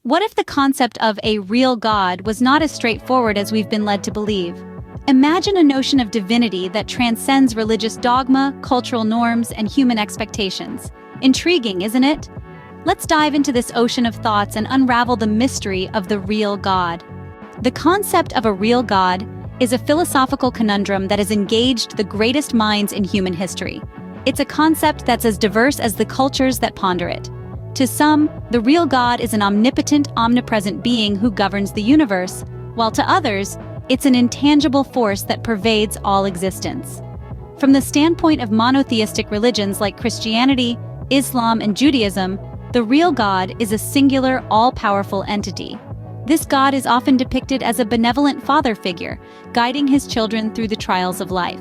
What if the concept of a real God was not as straightforward as we've been led to believe? Imagine a notion of divinity that transcends religious dogma, cultural norms, and human expectations. Intriguing, isn't it? Let's dive into this ocean of thoughts and unravel the mystery of the real God. The concept of a real God is a philosophical conundrum that has engaged the greatest minds in human history. It's a concept that's as diverse as the cultures that ponder it. To some, the real God is an omnipotent, omnipresent being who governs the universe, while to others, it's an intangible force that pervades all existence. From the standpoint of monotheistic religions like Christianity, Islam, and Judaism, the real God is a singular, all-powerful entity. This God is often depicted as a benevolent father figure, guiding his children through the trials of life.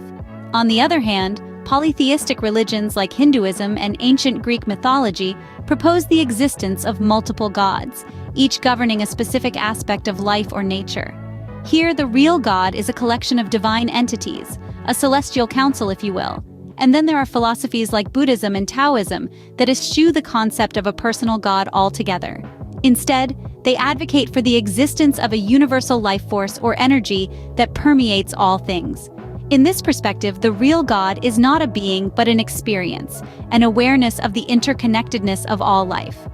On the other hand, polytheistic religions like Hinduism and ancient Greek mythology propose the existence of multiple gods, each governing a specific aspect of life or nature. Here, the real God is a collection of divine entities, a celestial council, if you will. And then there are philosophies like Buddhism and Taoism that eschew the concept of a personal God altogether. Instead, they advocate for the existence of a universal life force or energy that permeates all things. In this perspective, the real God is not a being but an experience, an awareness of the interconnectedness of all life.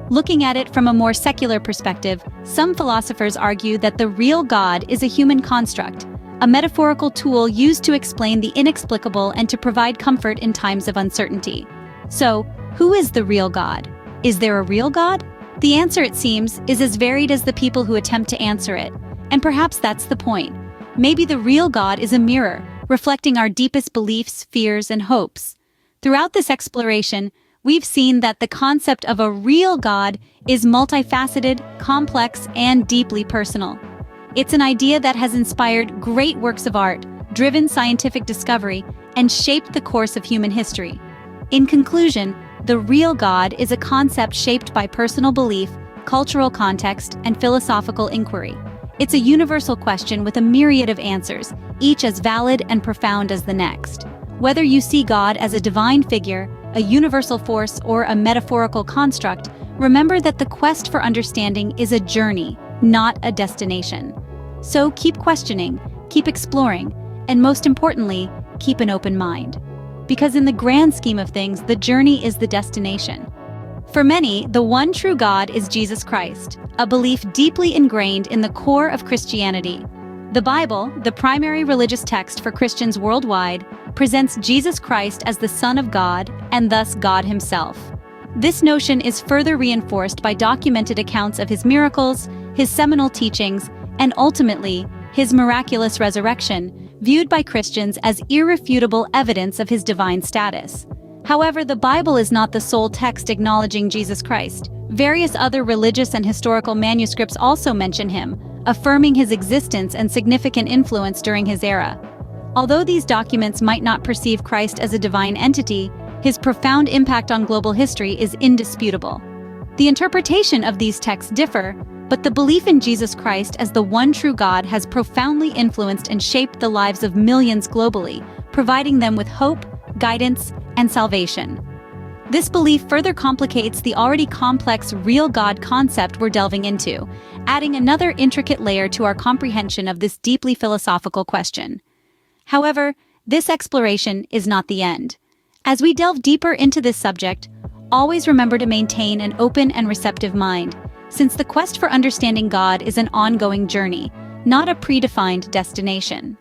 Looking at it from a more secular perspective, some philosophers argue that the real God is a human construct, a metaphorical tool used to explain the inexplicable and to provide comfort in times of uncertainty. So, who is the real God? Is there a real God? The answer, it seems, is as varied as the people who attempt to answer it. And perhaps that's the point. Maybe the real God is a mirror, reflecting our deepest beliefs, fears, and hopes. Throughout this exploration, we've seen that the concept of a real God is multifaceted, complex, and deeply personal. It's an idea that has inspired great works of art, driven scientific discovery, and shaped the course of human history. In conclusion, the real God is a concept shaped by personal belief, cultural context, and philosophical inquiry. It's a universal question with a myriad of answers, each as valid and profound as the next. Whether you see God as a divine figure, a universal force, or a metaphorical construct, remember that the quest for understanding is a journey, not a destination. So keep questioning, keep exploring, and most importantly, keep an open mind. Because in the grand scheme of things, the journey is the destination. For many, the one true God is Jesus Christ, a belief deeply ingrained in the core of Christianity. The Bible, the primary religious text for Christians worldwide, presents Jesus Christ as the Son of God and thus God himself. This notion is further reinforced by documented accounts of his miracles, his seminal teachings, and ultimately, his miraculous resurrection, viewed by Christians as irrefutable evidence of his divine status. However, the Bible is not the sole text acknowledging Jesus Christ. Various other religious and historical manuscripts also mention him, affirming his existence and significant influence during his era. Although these documents might not perceive Christ as a divine entity, his profound impact on global history is indisputable. The interpretation of these texts differ, but the belief in Jesus Christ as the one true God has profoundly influenced and shaped the lives of millions globally, providing them with hope, guidance, and salvation. This belief further complicates the already complex real God concept we're delving into, adding another intricate layer to our comprehension of this deeply philosophical question. However, this exploration is not the end. As we delve deeper into this subject, always remember to maintain an open and receptive mind, since the quest for understanding God is an ongoing journey, not a predefined destination.